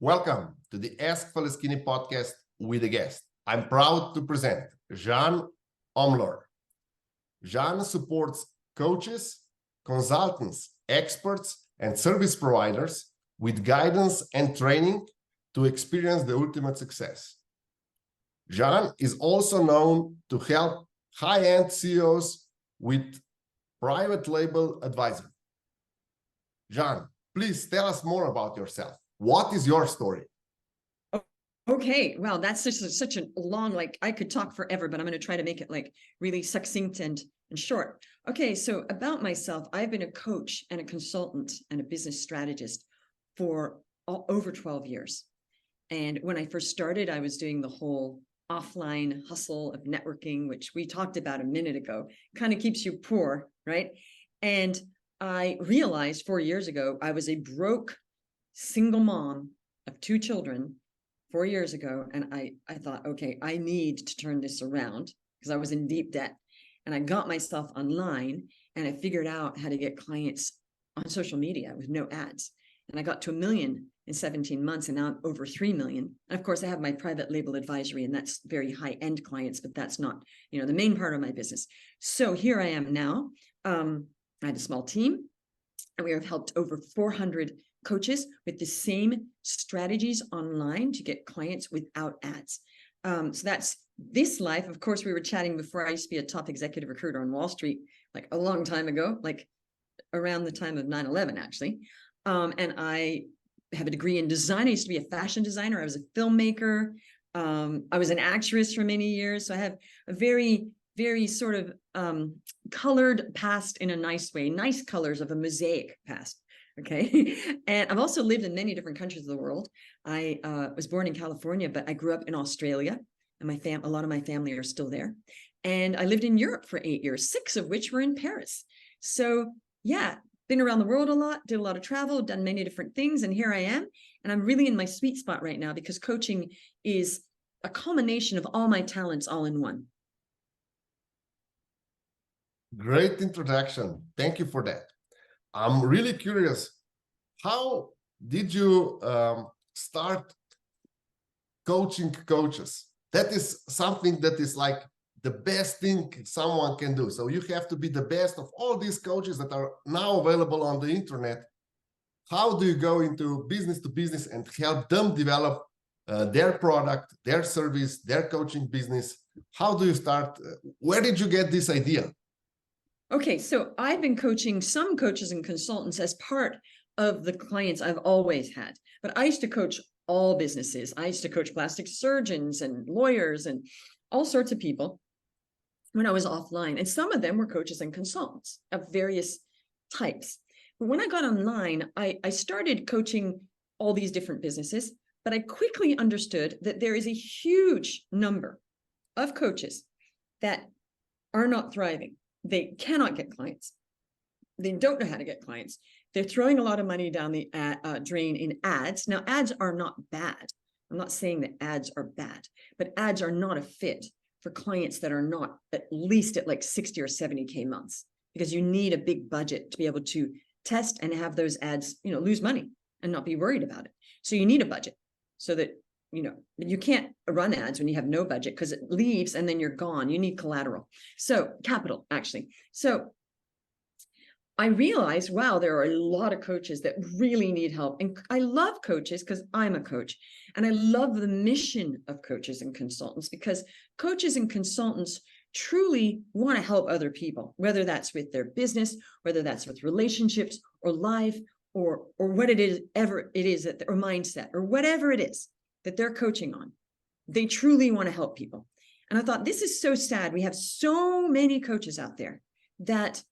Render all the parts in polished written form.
Welcome to the Ask Faleskini podcast with a guest. I'm proud to present Jeanne Omlor. Jeanne supports coaches, consultants, experts, and service providers with guidance and training to experience the ultimate success. Jeanne is also known to help high-end CEOs with private label advisory. Jeanne, please tell us more about yourself. What is your story? Okay, well, that's such a long, I could talk forever, but I'm going to try to make it really succinct and short. Okay, so about myself, I've been a coach and a consultant and a business strategist for over 12 years. And when I first started, I was doing the whole offline hustle of networking, which we talked about a minute ago, kind of keeps you poor, right? And I realized 4 years ago, I was a broke single mom of 2 children 4 years ago. And I thought, okay, I need to turn this around because I was in deep debt. And I got myself online and I figured out how to get clients on social media with no ads. And I got to 1 million in 17 months and now I'm over 3 million. And of course I have my private label advisory and that's very high end clients, but that's not, the main part of my business. So here I am now. I had a small team and we have helped over 400 coaches with the same strategies online to get clients without ads. So that's this life. Of course, we were chatting before. I used to be a top executive recruiter on Wall Street, a long time ago, around the time of 9/11, actually. And I have a degree in design. I used to be a fashion designer. I was a filmmaker. I was an actress for many years. So I have a very, very sort of colored past in a nice way, nice colors of a mosaic past. Okay. And I've also lived in many different countries of the world. I was born in California, but I grew up in Australia and a lot of my family are still there. And I lived in Europe for 8 years, 6 of which were in Paris. So yeah, been around the world a lot, did a lot of travel, done many different things. And here I am. And I'm really in my sweet spot right now because coaching is a culmination of all my talents all in one. Great introduction. Thank you for that. I'm really curious, how did you start coaching coaches? That is something that is the best thing someone can do. So you have to be the best of all these coaches that are now available on the internet. How do you go into business to business and help them develop their product, their service, their coaching business? How do you start? Where did you get this idea? Okay, so I've been coaching some coaches and consultants as part of the clients I've always had, but I used to coach all businesses. I used to coach plastic surgeons and lawyers and all sorts of people when I was offline. And some of them were coaches and consultants of various types. But when I got online, I started coaching all these different businesses, but I quickly understood that there is a huge number of coaches that are not thriving. They cannot get clients. They don't know how to get clients. They're throwing a lot of money down the drain in ads. Now, ads are not bad. I'm not saying that ads are bad, but ads are not a fit for clients that are not at least at 60 or 70K months, because you need a big budget to be able to test and have those ads, lose money and not be worried about it. So you need a budget so that, you can't run ads when you have no budget because it leaves and then you're gone. You need collateral. So capital, actually. So I realized, wow, there are a lot of coaches that really need help. And I love coaches because I'm a coach. And I love the mission of coaches and consultants because coaches and consultants truly want to help other people, whether that's with their business, whether that's with relationships or life or what it is, ever it is that, or mindset or whatever it is that they're coaching on. They truly want to help people. And I thought, this is so sad. We have so many coaches out there that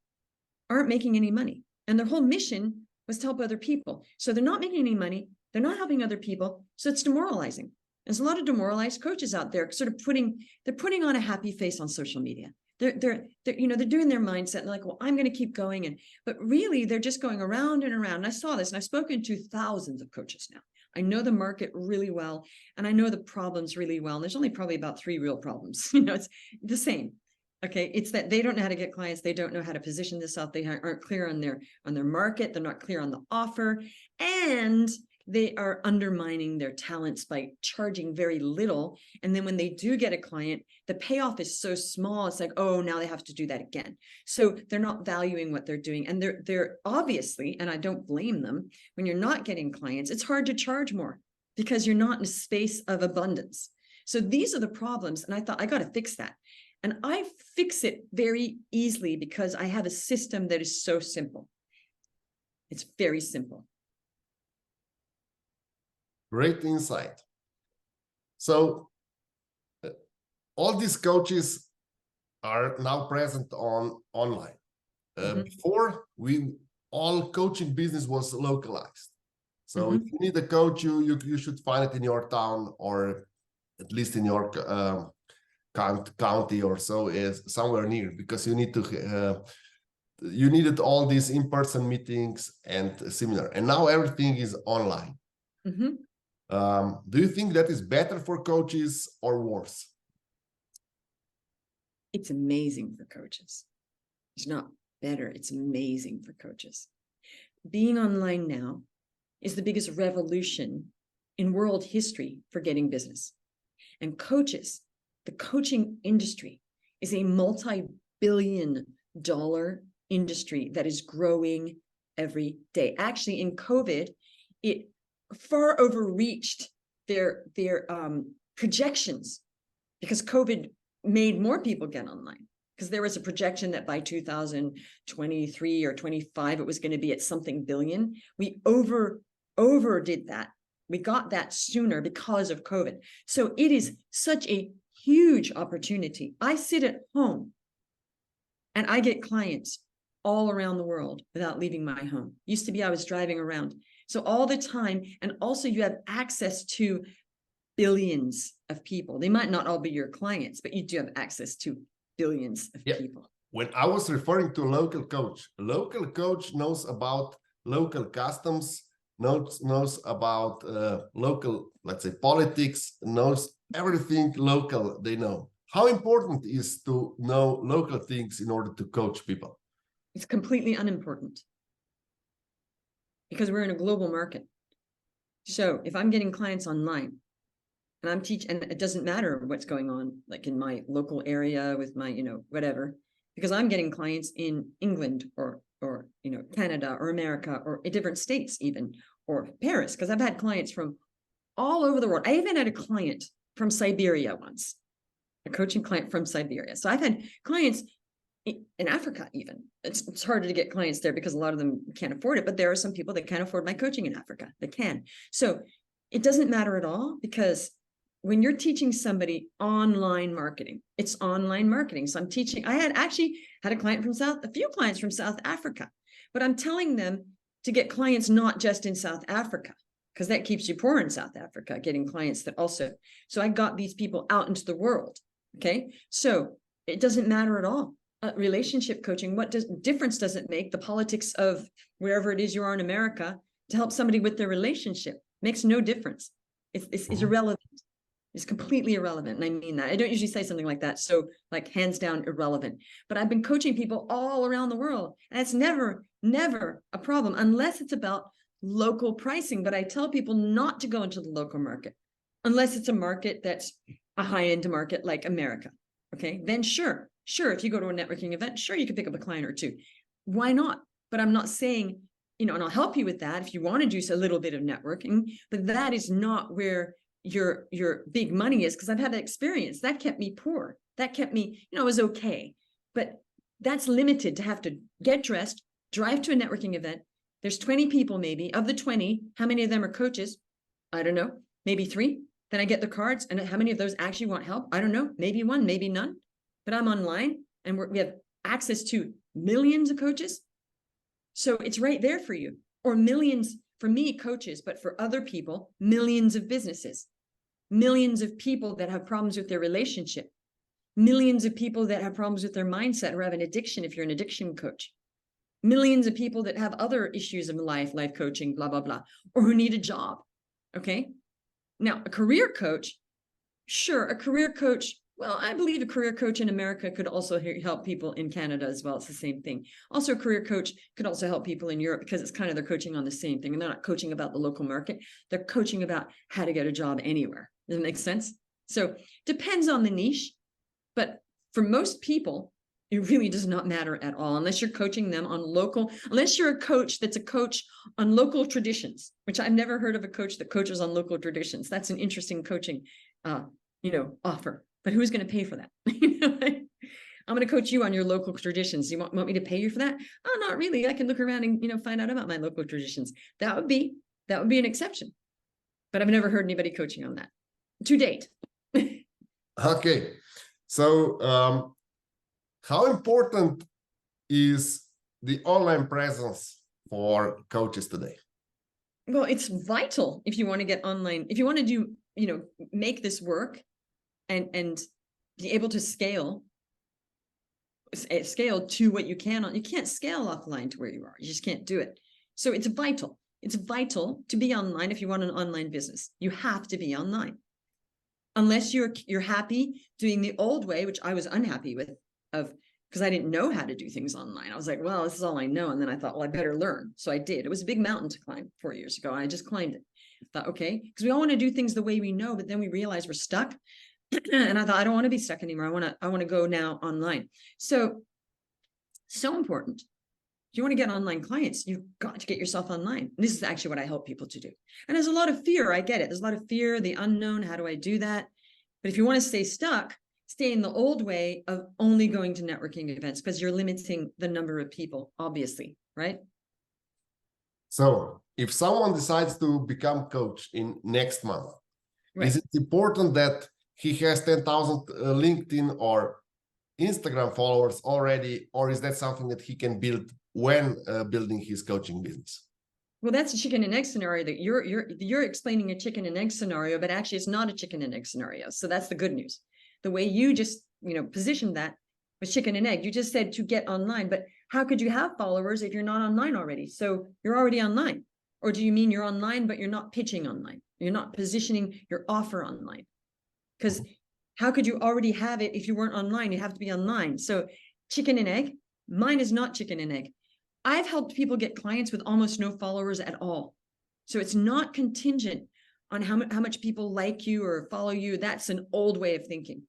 aren't making any money. And their whole mission was to help other people. So they're not making any money. They're not helping other people. So it's demoralizing. There's a lot of demoralized coaches out there sort of putting on a happy face on social media. They're doing their mindset and like, well, I'm going to keep going. But really they're just going around and around. And I saw this and I've spoken to thousands of coaches now. I know the market really well, and I know the problems really well. And there's only probably about 3 real problems. It's the same. Okay, it's that they don't know how to get clients. They don't know how to position themselves. They aren't clear on their market. They're not clear on the offer. And they are undermining their talents by charging very little. And then when they do get a client, the payoff is so small. It's like, oh, now they have to do that again. So they're not valuing what they're doing. And they're obviously, and I don't blame them, when you're not getting clients, it's hard to charge more because you're not in a space of abundance. So these are the problems. And I thought, I got to fix that. And I fix it very easily because I have a system that is so simple. It's very simple. Great insight. So all these coaches are now present online. Before, all coaching business was localized. So if you need a coach, you should find it in your town, or at least in your county or so, is somewhere near, because you need to you needed all these in-person meetings and similar. And now everything is online. Do you think that is better for coaches or worse? It's amazing for coaches. It's not better. It's amazing for coaches. Being online now is the biggest revolution in world history for getting business. And coaches, the coaching industry is a multi-billion-dollar industry that is growing every day. Actually, in COVID, it far overreached their projections, because COVID made more people get online, because there was a projection that by 2023 or 25, it was going to be at something billion. We overdid that. We got that sooner because of COVID. So it is such a huge opportunity. I sit at home and I get clients all around the world without leaving my home. Used to be I was driving around. So all the time, and also you have access to billions of people. They might not all be your clients, but you do have access to billions of people. When I was referring to a local coach knows about local customs, knows about local, let's say, politics, knows everything local they know. How important is to know local things in order to coach people? It's completely unimportant, because we're in a global market. So if I'm getting clients online and I'm teaching, and it doesn't matter what's going on, like in my local area with my, whatever, because I'm getting clients in England or Canada or America or different states even, or Paris, because I've had clients from all over the world. I even had a client from Siberia once, a coaching client from Siberia. So I've had clients in Africa even. It's harder to get clients there because a lot of them can't afford it, but there are some people that can't afford my coaching in Africa that can. So it doesn't matter at all, because when you're teaching somebody online marketing, it's online marketing. So I'm teaching, I had actually had a few clients from South Africa, but I'm telling them to get clients not just in South Africa, because that keeps you poor in South Africa, getting clients that also. So I got these people out into the world. Okay. So it doesn't matter at all. Relationship coaching, what difference does it make? The politics of wherever it is you are in America to help somebody with their relationship makes no difference. It's irrelevant. It's completely irrelevant. And I mean that. I don't usually say something like that. So like hands down irrelevant. But I've been coaching people all around the world. And it's never a problem unless it's about local pricing. But I tell people not to go into the local market unless it's a market that's a high-end market like America. Okay, then sure, if you go to a networking event, sure, you can pick up a client or two. Why not? But I'm not saying, and I'll help you with that if you want to do a little bit of networking, but that is not where your big money is, because I've had that experience. That kept me poor. That kept me, it was okay. But that's limited to have to get dressed, drive to a networking event. There's 20 people maybe. Of the 20, how many of them are coaches? I don't know, maybe 3. Then I get the cards, and how many of those actually want help? I don't know, maybe 1, maybe none. But I'm online, and we have access to millions of coaches. So it's right there for you. Or millions, for me, coaches, but for other people, millions of businesses, millions of people that have problems with their relationship, millions of people that have problems with their mindset or have an addiction if you're an addiction coach, millions of people that have other issues in life coaching, blah, blah, blah, or who need a job. Okay. Now, a career coach, sure, a career coach Well, I believe a career coach in America could also help people in Canada as well. It's the same thing. Also, a career coach could also help people in Europe because it's kind of they're coaching on the same thing. And they're not coaching about the local market. They're coaching about how to get a job anywhere. Does that make sense? So depends on the niche. But for most people, it really does not matter at all unless you're coaching them on local, unless you're a coach that's a coach on local traditions, which I've never heard of a coach that coaches on local traditions. That's an interesting coaching, offer. But who's going to pay for that? I'm going to coach you on your local traditions. You want me to pay you for that? Oh, not really. I can look around and find out about my local traditions. That would be an exception. But I've never heard anybody coaching on that to date. Okay. So how important is the online presence for coaches today? Well, it's vital if you want to get online, if you want to do, make this work and be able to scale to what you can. You can't scale offline to where you are. You just can't do it. So it's vital. It's vital to be online if you want an online business. You have to be online. Unless you're happy doing the old way, which I was unhappy with, because I didn't know how to do things online. I was like, well, this is all I know. And then I thought, well, I better learn. So I did. It was a big mountain to climb 4 years ago. And I just climbed it. I thought, okay, because we all want to do things the way we know, but then we realize we're stuck. And I thought, I don't want to be stuck anymore. I want to go now online. So important. If you want to get online clients, you've got to get yourself online. And this is actually what I help people to do. And there's a lot of fear. I get it. There's a lot of fear, the unknown. How do I do that? But if you want to stay stuck, stay in the old way of only going to networking events because you're limiting the number of people, obviously, right? So if someone decides to become coach in next month, right, is it important that he has 10,000 LinkedIn or Instagram followers already, or is that something that he can build when building his coaching business? Well, that's a chicken and egg scenario that you're explaining a chicken and egg scenario, but actually it's not a chicken and egg scenario. So that's the good news. The way you just, positioned that was chicken and egg. You just said to get online, but how could you have followers if you're not online already? So you're already online. Or do you mean you're online, but you're not pitching online? You're not positioning your offer online? Because how could you already have it if you weren't online? You have to be online. So chicken and egg, mine is not chicken and egg. I've helped people get clients with almost no followers at all. So it's not contingent on how much people like you or follow you. That's an old way of thinking.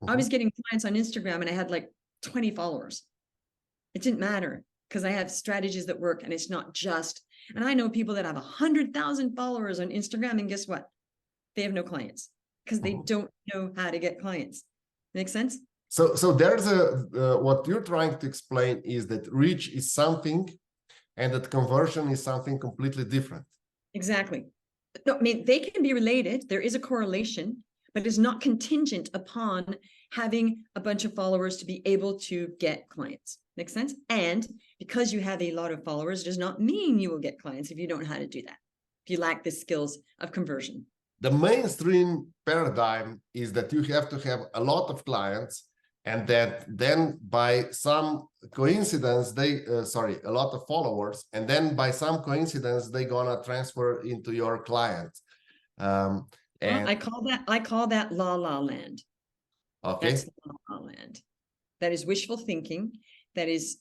I was getting clients on Instagram and I had like 20 followers. It didn't matter because I have strategies that work and it's not just, and I know people that have 100,000 followers on Instagram and guess what? They have no clients because they don't know how to get clients. Make sense? So there's what you're trying to explain is that reach is something and that conversion is something completely different. Exactly. No, I mean, they can be related. There is a correlation, but it's not contingent upon having a bunch of followers to be able to get clients. Make sense? And because you have a lot of followers does not mean you will get clients if you don't know how to do that, if you lack the skills of conversion. The mainstream paradigm is that you have to have a lot of clients and that then by some coincidence, a lot of followers, and then by some coincidence, they're gonna transfer into your client. Well, I call that la la land. Okay. That's la la land. That is wishful thinking. That is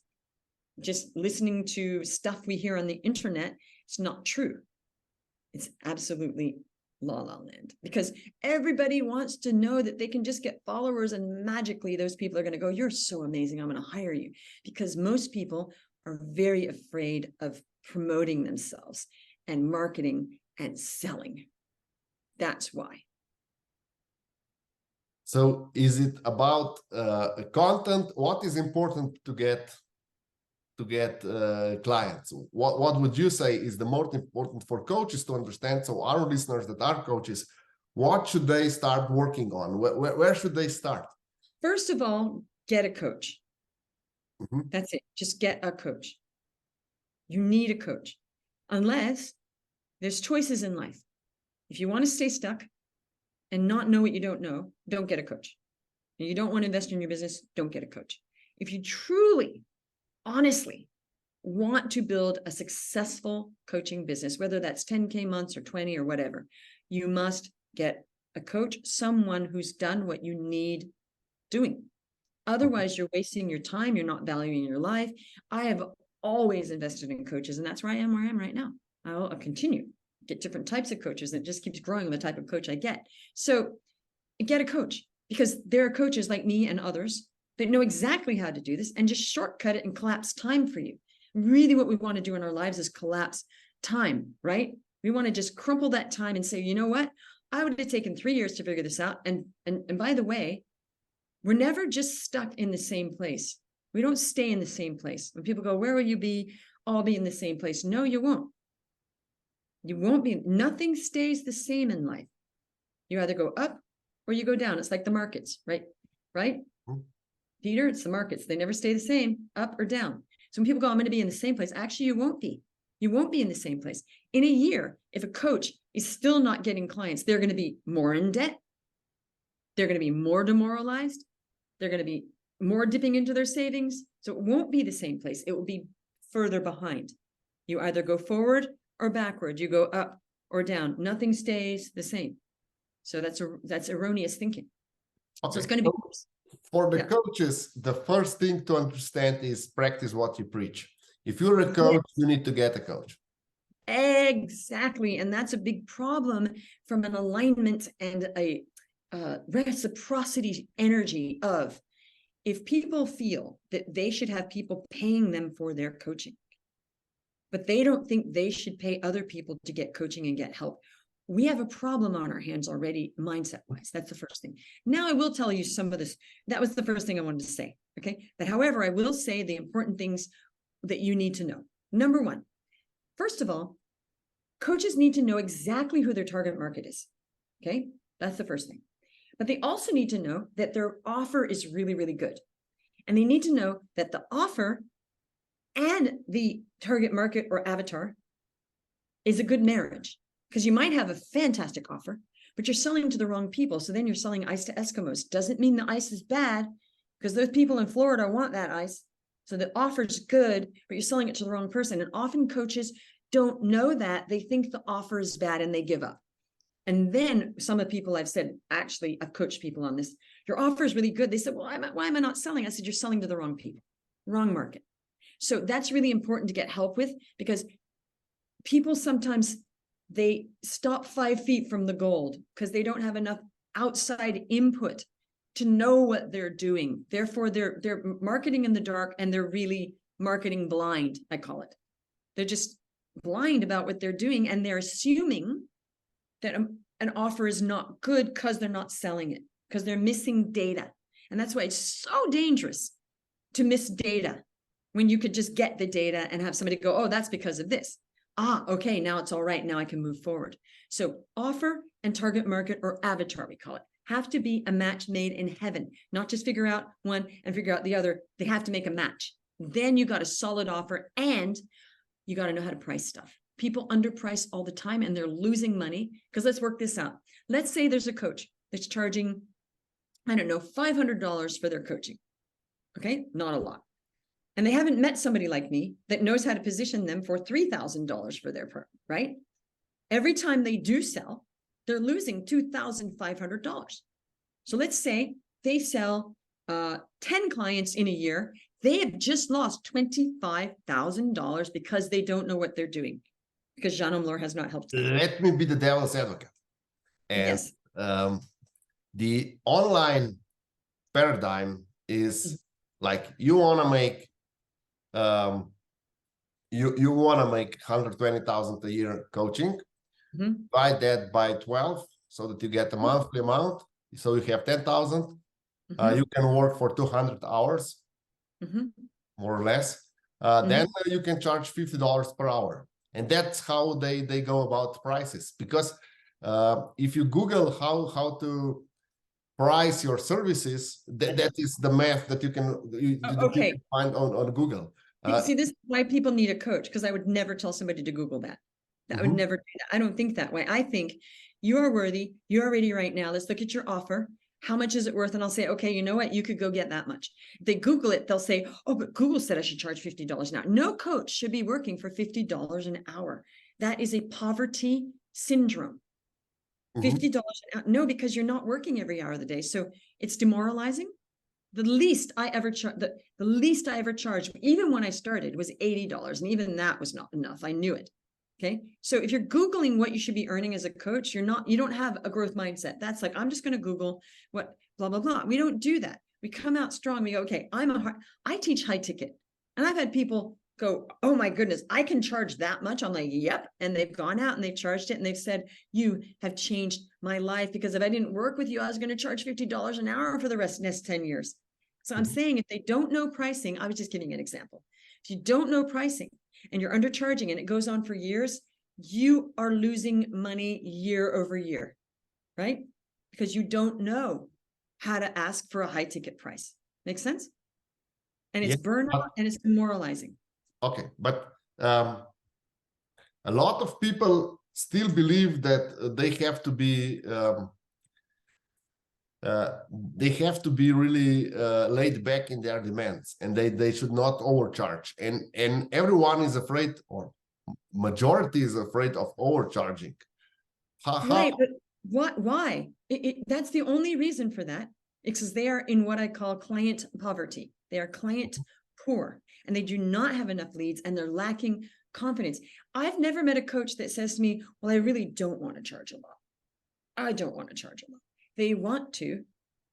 just listening to stuff we hear on the internet. It's not true. It's absolutely la la land because everybody wants to know that they can just get followers and magically those people are going to go, you're so amazing, I'm going to hire you, because most people are very afraid of promoting themselves and marketing and selling. That's why. So is it about content? What is important to get clients? What would you say is the most important for coaches to understand? So our listeners that are coaches, what should they start working on? Where should they start? First of all, get a coach. That's it. Just get a coach. You need a coach. Unless there's choices in life. If you want to stay stuck and not know what you don't know, don't get a coach. And you don't want to invest in your business, don't get a coach. If you truly, honestly want to build a successful coaching business, whether that's 10K months or 20 or whatever, you must get a coach someone who's done what you need doing. Otherwise, you're wasting your time. You're not valuing your life. I have always invested in coaches, and that's where I am right now. I'll continue get different types of coaches, and it just keeps growing the type of coach I get. So get a coach, because there are coaches like me and others that know exactly how to do this and just shortcut it and collapse time for you. Really, what we want to do in our lives is collapse time, right? We want to just crumple that time and say, you know what? I would have taken 3 years to figure this out. And by the way, we're never just stuck in the same place. We don't stay in the same place. When people go, where will you be? I'll be in the same place. No, you won't. You won't be. Nothing stays the same in life. You either go up or you go down. It's like the markets, right? Right? Peter, it's the markets. They never stay the same, up or down. So when people go, I'm going to be in the same place, actually, you won't be. You won't be in the same place. In a year, if a coach is still not getting clients, they're going to be more in debt. They're going to be more demoralized. They're going to be more dipping into their savings. So it won't be the same place. It will be further behind. You either go forward or backward. You go up or down. Nothing stays the same. So that's erroneous thinking. Okay. So it's going to be for the coaches, the first thing to understand is practice what you preach. If you're a coach, you need to get a coach. Exactly. And that's a big problem from an alignment and a reciprocity energy of, if people feel that they should have people paying them for their coaching, but they don't think they should pay other people to get coaching and get help, we have a problem on our hands already, mindset-wise. That's the first thing. Now, I will tell you some of this. That was the first thing I wanted to say, okay? But however, I will say the important things that you need to know. Number one, first of all, coaches need to know exactly who their target market is, okay? That's the first thing. But they also need to know that their offer is really, really good. And they need to know that the offer and the target market or avatar is a good marriage. Because you might have a fantastic offer, but you're selling to the wrong people. So then you're selling ice to Eskimos. Doesn't mean the ice is bad, because those people in Florida want that ice. So the offer's good, but you're selling it to the wrong person. And often coaches don't know that. They think the offer is bad and they give up. And then some of the people I've said, actually, I've coached people on this. Your offer is really good. They said, well, why am I not selling? I said, you're selling to the wrong people, wrong market. So that's really important to get help with, because people sometimes, they stop 5 feet from the gold because they don't have enough outside input to know what they're doing. Therefore, they're marketing in the dark, and they're really marketing blind, I call it. They're just blind about what they're doing, and they're assuming that an offer is not good because they're not selling it, because they're missing data. And that's why it's so dangerous to miss data, when you could just get the data and have somebody go, oh, that's because of this. Ah, okay, now it's all right. Now I can move forward. So offer and target market, or avatar, we call it, have to be a match made in heaven, not just figure out one and figure out the other. They have to make a match. Then you got a solid offer, and you got to know how to price stuff. People underprice all the time, and they're losing money. Because let's work this out. Let's say there's a coach that's charging, I don't know, $500 for their coaching. Okay, not a lot. And they haven't met somebody like me that knows how to position them for $3,000 for their part, right? Every time they do sell, they're losing $2,500. So let's say they sell 10 clients in a year. They have just lost $25,000 because they don't know what they're doing, because Jeanne Omlor has not helped them. Let me be the devil's advocate. And yes. The online paradigm is like, you want to make you want to make 120,000 a year coaching, divide that by 12 so that you get a monthly amount. So you have 10,000. You can work for 200 hours, more or less. Then you can charge $50 per hour. And that's how they go about prices. Because if you Google how to price your services, that is the math that you can, you can find on Google. See, this is why people need a coach, because I would never tell somebody to Google that. I would never do that. I don't think that way. I think you are worthy. You're ready right now. Let's look at your offer. How much is it worth? And I'll say, okay, you know what? You could go get that much. If they Google it, they'll say, oh, but Google said I should charge $50 an hour. No coach should be working for $50 an hour. That is a poverty syndrome. $50 an hour. No, because you're not working every hour of the day. So it's demoralizing. The least I ever charged, even when I started, was $80. And even that was not enough. I knew it. Okay. So if you're Googling what you should be earning as a coach, you don't have a growth mindset. That's like, I'm just going to Google what blah, blah, blah. We don't do that. We come out strong. We go, okay, I teach high ticket. And I've had people go, oh my goodness, I can charge that much. I'm like, yep. And they've gone out and they've charged it. And they've said, you have changed my life, because if I didn't work with you, I was going to charge $50 an hour for the next 10 years. So I'm saying, if they don't know pricing, I was just giving an example. If you don't know pricing and you're undercharging and it goes on for years, you are losing money year over year, right? Because you don't know how to ask for a high ticket price. Make sense? And it's burnout and it's demoralizing. Okay, but a lot of people still believe that they have to be really laid back in their demands, and they should not overcharge. And everyone is afraid, or majority is afraid of overcharging. Right, but why? That's the only reason for that. It's because they are in what I call client poverty. They are client poor, and they do not have enough leads, and they're lacking confidence. I've never met a coach that says to me, well, I really don't want to charge a lot. I don't want to charge a lot. They want to,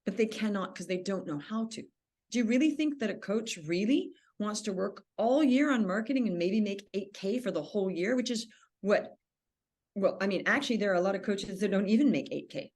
but they cannot because they don't know how to. Do you really think that a coach really wants to work all year on marketing and maybe make 8K for the whole year, which is what? Well, I mean, actually, there are a lot of coaches that don't even make 8K.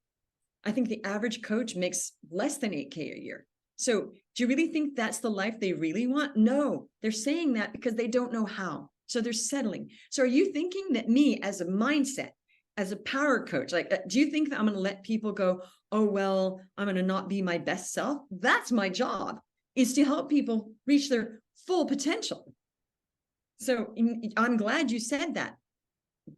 I think the average coach makes less than 8K a year. So do you really think that's the life they really want? No, they're saying that because they don't know how. So they're settling. So are you thinking that me, as a mindset, as a power coach, like, do you think that I'm going to let people go, oh, well, I'm going to not be my best self? That's my job, is to help people reach their full potential. So I'm glad you said that.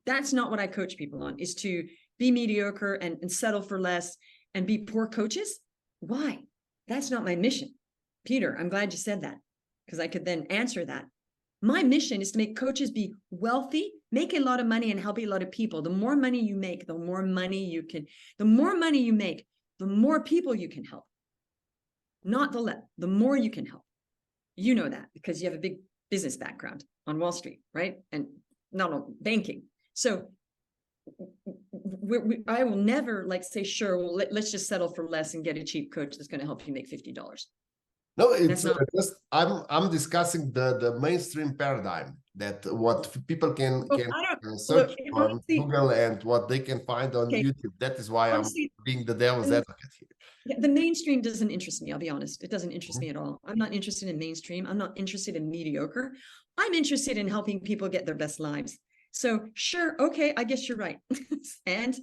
That's not what I coach people on, is to be mediocre and settle for less and be poor coaches. Why? That's not my mission. Peter, I'm glad you said that, because I could then answer that. My mission is to make coaches be wealthy, make a lot of money, and help a lot of people. The more money you make, the more money you make, the more people you can help. Not the more you can help. You know that because you have a big business background on Wall Street, right? And not on banking. So I will never say, sure, well, let's just settle for less and get a cheap coach that's going to help you make $50. No, it's just I'm discussing the mainstream paradigm, that what people can search on Google and what they can find on YouTube. That is why honestly, I'm being the devil's advocate here. The mainstream doesn't interest me. I'll be honest. It doesn't interest me at all. I'm not interested in mainstream. I'm not interested in mediocre. I'm interested in helping people get their best lives. So sure, okay, I guess you're right. And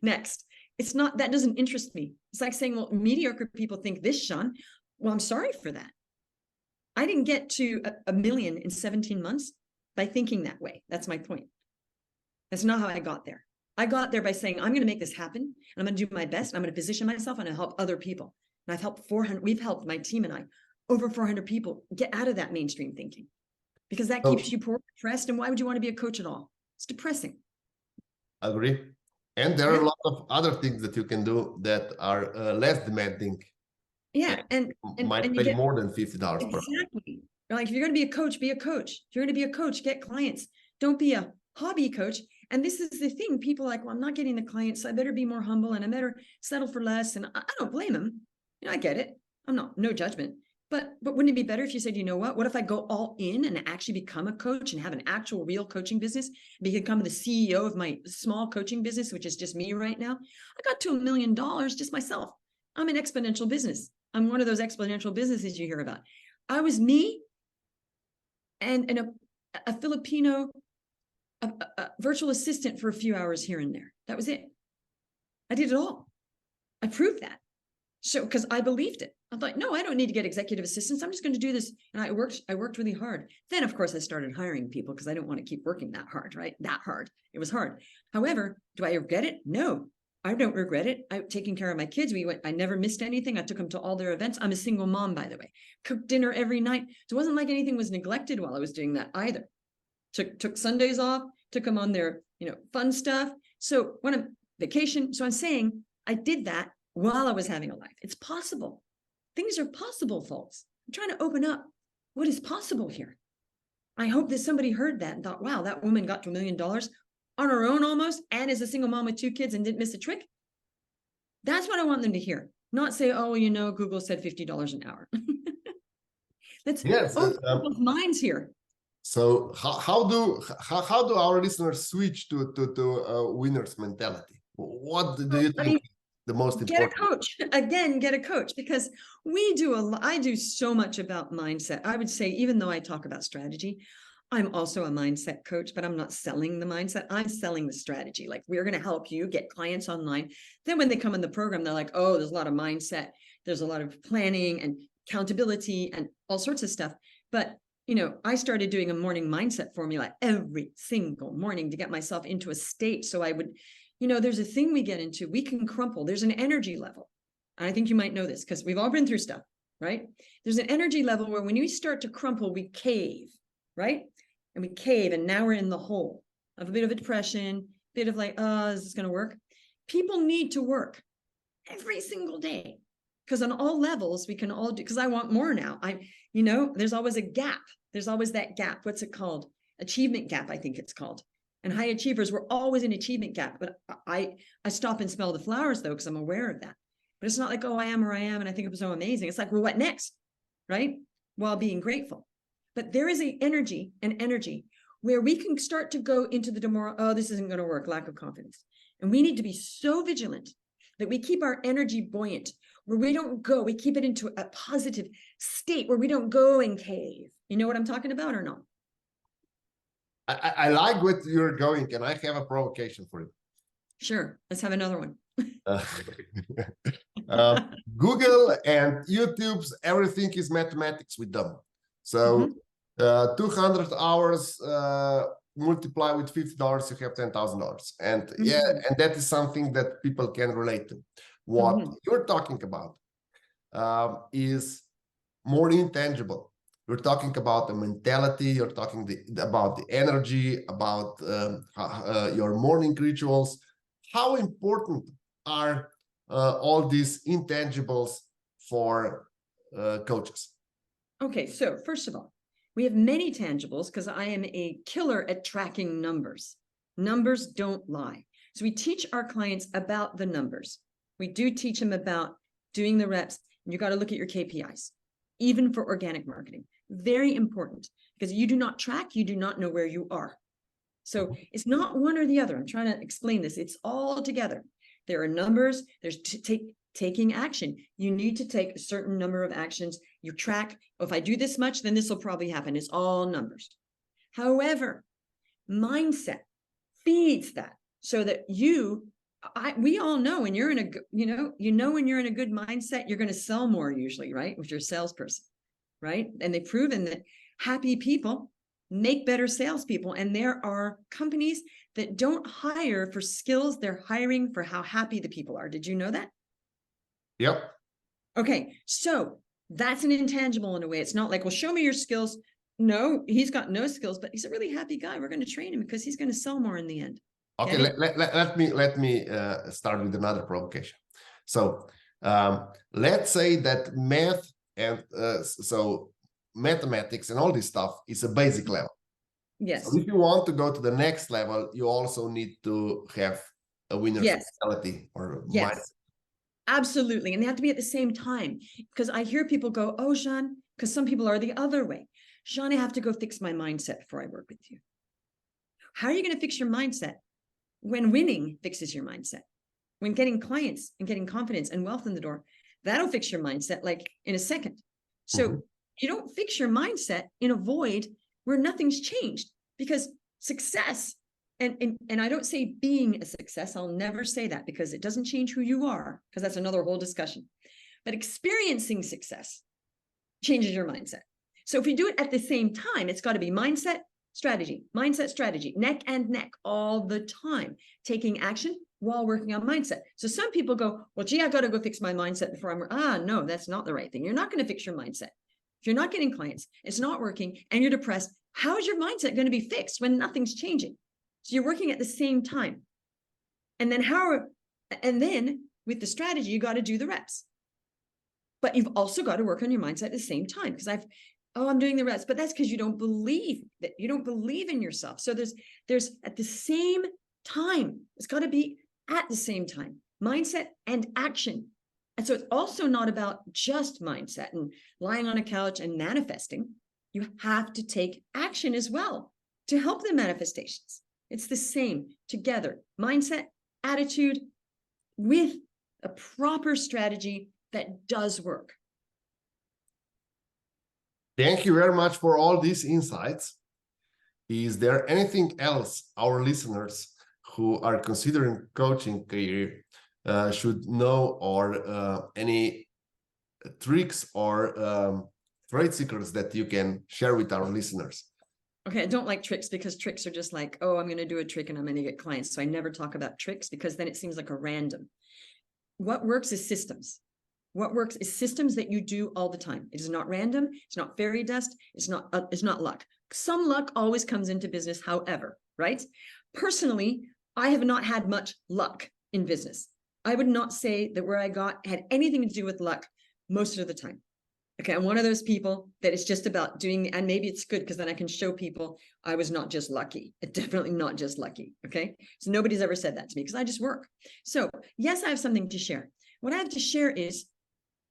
next, that doesn't interest me. It's like saying, well, mediocre people think this, Jeanne. Well, I'm sorry for that. I didn't get to a million in 17 months by thinking that way. That's my point. That's not how I got there. I got there by saying, I'm going to make this happen, and I'm going to do my best. I'm going to position myself, and I'll help other people. And we've helped, my team and I, over 400 people get out of that mainstream thinking, because that keeps you poor, depressed. And why would you want to be a coach at all? It's depressing. I agree. And there are a lot of other things that you can do that are less demanding. Yeah, and might pay more than $50 per hour. Exactly. Like, if you're going to be a coach, be a coach. If you're going to be a coach, get clients. Don't be a hobby coach. And this is the thing. People are like, well, I'm not getting the clients, so I better be more humble and I better settle for less. And I don't blame them. I get it. No judgment. But wouldn't it be better if you said, you know what if I go all in and actually become a coach and have an actual real coaching business, become the CEO of my small coaching business, which is just me right now? I got to $1 million just myself. I'm an exponential business. I'm one of those exponential businesses you hear about. I was me and a Filipino a virtual assistant for a few hours here and there. That was it. I did it all. I proved that. So, because I believed it. I thought, no, I don't need to get executive assistants. I'm just going to do this. And I worked really hard. Then, of course, I started hiring people because I didn't want to keep working that hard, right? That hard. It was hard. However, do I regret it? No, I don't regret it. I'm taking care of my kids. I never missed anything. I took them to all their events. I'm a single mom, by the way. Cooked dinner every night. So it wasn't like anything was neglected while I was doing that either. Took Sundays off, took them on their, fun stuff. So when vacation. So I'm saying I did that while I was having a life. It's possible. Things are possible, folks. I'm trying to open up what is possible here. I hope that somebody heard that and thought, wow, that woman got to $1 million on her own almost, and is a single mom with 2 kids and didn't miss a trick. That's what I want them to hear. Not say, oh, you know, Google said $50 an hour. Let's open people's minds here. So how do our listeners switch to winner's mentality? What do you think the most important? Get a coach. Again, get a coach, because I do so much about mindset. I would say, even though I talk about strategy, I'm also a mindset coach, but I'm not selling the mindset. I'm selling the strategy. Like, we're going to help you get clients online. Then when they come in the program, they're like, oh, there's a lot of mindset. There's a lot of planning and accountability and all sorts of stuff. But, you know, I started doing a morning mindset formula every single morning to get myself into a state. So I would, you know, there's a thing we get into, we can crumple. There's an energy level. I think you might know this because we've all been through stuff, right? There's an energy level where when we start to crumple, we cave, right? And we cave, and now we're in the hole of a bit of a depression, bit of like, oh, is this going to work? People need to work every single day, because on all levels, we can all do, because I want more now. You know, there's always a gap. There's always that gap. What's it called? Achievement gap, I think it's called. And high achievers, we're always in achievement gap. But I stop and smell the flowers, though, because I'm aware of that. But it's not like, oh, I am where I am, and I think it was so amazing. It's like, well, what next? Right? While being grateful. But there is an energy where we can start to go into the tomorrow, oh, this isn't going to work, lack of confidence. And we need to be so vigilant that we keep our energy buoyant, where we don't go, we keep it into a positive state where we don't go and cave. You know what I'm talking about or not? I like what you're going, and I have a provocation for you. Sure. Let's have another one. Google and YouTube's everything is mathematics with them. So 200 hours multiply with $50, you have $10,000. And yeah, and that is something that people can relate to. What you're talking about is more intangible. You're talking about the mentality, you're talking about the energy, about your morning rituals. How important are all these intangibles for coaches? Okay, so first of all, we have many tangibles because I am a killer at tracking numbers. Numbers don't lie. So we teach our clients about the numbers. We do teach them about doing the reps. And you got to look at your KPIs, even for organic marketing. Very important, because you do not track, you do not know where you are. So it's not one or the other. I'm trying to explain this. It's all together. There are numbers, there's taking action. You need to take a certain number of actions. You track, oh, if I do this much, then this will probably happen. It's all numbers. However, mindset feeds that, so that we all know when you're in a, when you're in a good mindset, you're going to sell more usually, right? If you're a salesperson, right? And they've proven that happy people make better salespeople. And there are companies that don't hire for skills. They're hiring for how happy the people are. Did you know that? Yep. Okay. So that's an intangible in a way. It's not like, well, show me your skills. No, he's got no skills, but he's a really happy guy. We're going to train him because he's going to sell more in the end. Okay. Let me start with another provocation. So let's say that math and so mathematics and all this stuff is a basic level. Yes. So if you want to go to the next level, you also need to have a winner's mentality or mindset. Absolutely. And they have to be at the same time, because I hear people go, oh, Jeanne, because some people are the other way. Jeanne, I have to go fix my mindset before I work with you. How are you going to fix your mindset when winning fixes your mindset? When getting clients and getting confidence and wealth in the door, that'll fix your mindset like in a second. So you don't fix your mindset in a void where nothing's changed, because success, and I don't say being a success, I'll never say that, because it doesn't change who you are, because that's another whole discussion. But experiencing success changes your mindset. So if you do it at the same time, it's got to be mindset, strategy, neck and neck all the time, taking action while working on mindset. So some people go, well, gee, I got to go fix my mindset before I'm, no, that's not the right thing. You're not going to fix your mindset. If you're not getting clients, it's not working, and you're depressed, how is your mindset going to be fixed when nothing's changing? So you're working at the same time. And then with the strategy, you got to do the reps. But you've also got to work on your mindset at the same time, because I'm doing the reps, but that's because you don't believe in yourself. So there's at the same time, it's got to be at the same time, mindset and action. And so it's also not about just mindset and lying on a couch and manifesting. You have to take action as well to help the manifestations. It's the same together, mindset, attitude, with a proper strategy that does work. Thank you very much for all these insights. Is there anything else our listeners who are considering coaching career should know, or any tricks or trade secrets that you can share with our listeners? Okay, I don't like tricks, because tricks are just like, oh, I'm going to do a trick and I'm going to get clients. So I never talk about tricks, because then it seems like a random. What works is systems. What works is systems that you do all the time. It is not random. It's not fairy dust. It's not luck. Some luck always comes into business, however, right? Personally, I have not had much luck in business. I would not say that where I got had anything to do with luck most of the time. Okay, I'm one of those people that it's just about doing, and maybe it's good because then I can show people I was not just lucky. Definitely not just lucky. Okay, so nobody's ever said that to me, because I just work. So yes, I have something to share. What I have to share is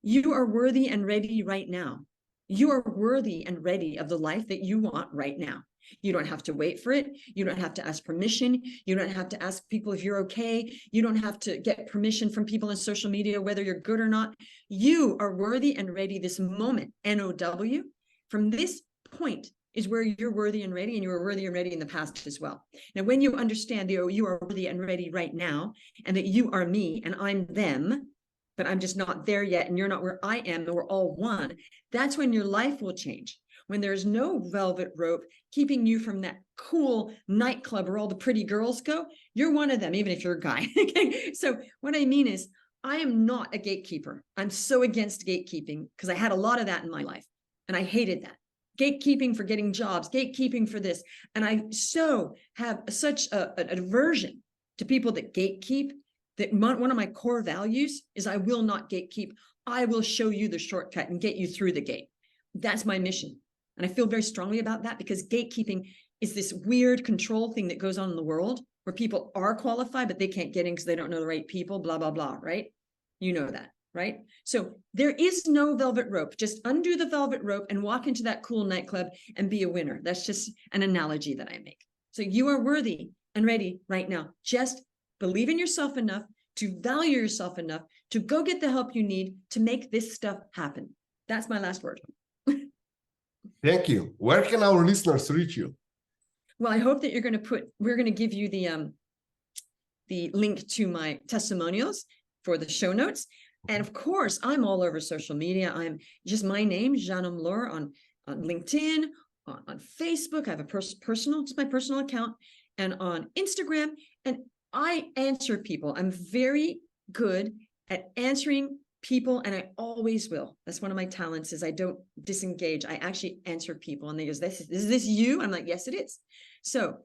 you are worthy and ready right now. You are worthy and ready of the life that you want right now. You don't have to wait for it. You don't have to ask permission. You don't have to ask people if you're okay. You don't have to get permission from people on social media, whether you're good or not. You are worthy and ready this moment, NOW. From this point is where you're worthy and ready, and you were worthy and ready in the past as well. Now, when you understand you are worthy and ready right now, and that you are me and I'm them, but I'm just not there yet, and you're not where I am, and we're all one, that's when your life will change. When there's no velvet rope keeping you from that cool nightclub where all the pretty girls go, you're one of them, even if you're a guy. Okay. So what I mean is, I am not a gatekeeper. I'm so against gatekeeping, because I had a lot of that in my life, and I hated that. Gatekeeping for getting jobs, gatekeeping for this. And I so have such an aversion to people that gatekeep, that one of my core values is I will not gatekeep. I will show you the shortcut and get you through the gate. That's my mission. And I feel very strongly about that, because gatekeeping is this weird control thing that goes on in the world where people are qualified, but they can't get in because they don't know the right people, blah, blah, blah, right? You know that, right? So there is no velvet rope. Just undo the velvet rope and walk into that cool nightclub and be a winner. That's just an analogy that I make. So you are worthy and ready right now. Just believe in yourself enough to value yourself enough to go get the help you need to make this stuff happen. That's my last word. Thank you. Where can our listeners reach you? Well, I hope that we're going to give you the link to my testimonials for the show notes. And of course, I'm all over social media. I'm just my name, Jeanne Omlor, on LinkedIn, on Facebook. I have my personal account, and on Instagram. And I answer people. I'm very good at answering people, and I always will. That's one of my talents, is I don't disengage. I actually answer people, and they go, is this you? I'm like, yes, it is. So if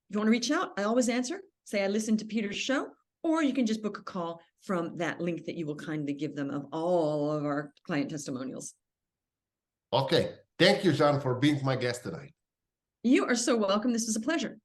you want to reach out, I always answer. Say I listened to Peter's show, or you can just book a call from that link that you will kindly give them of all of our client testimonials. Okay. Thank you, Jeanne, for being my guest tonight. You are so welcome. This was a pleasure.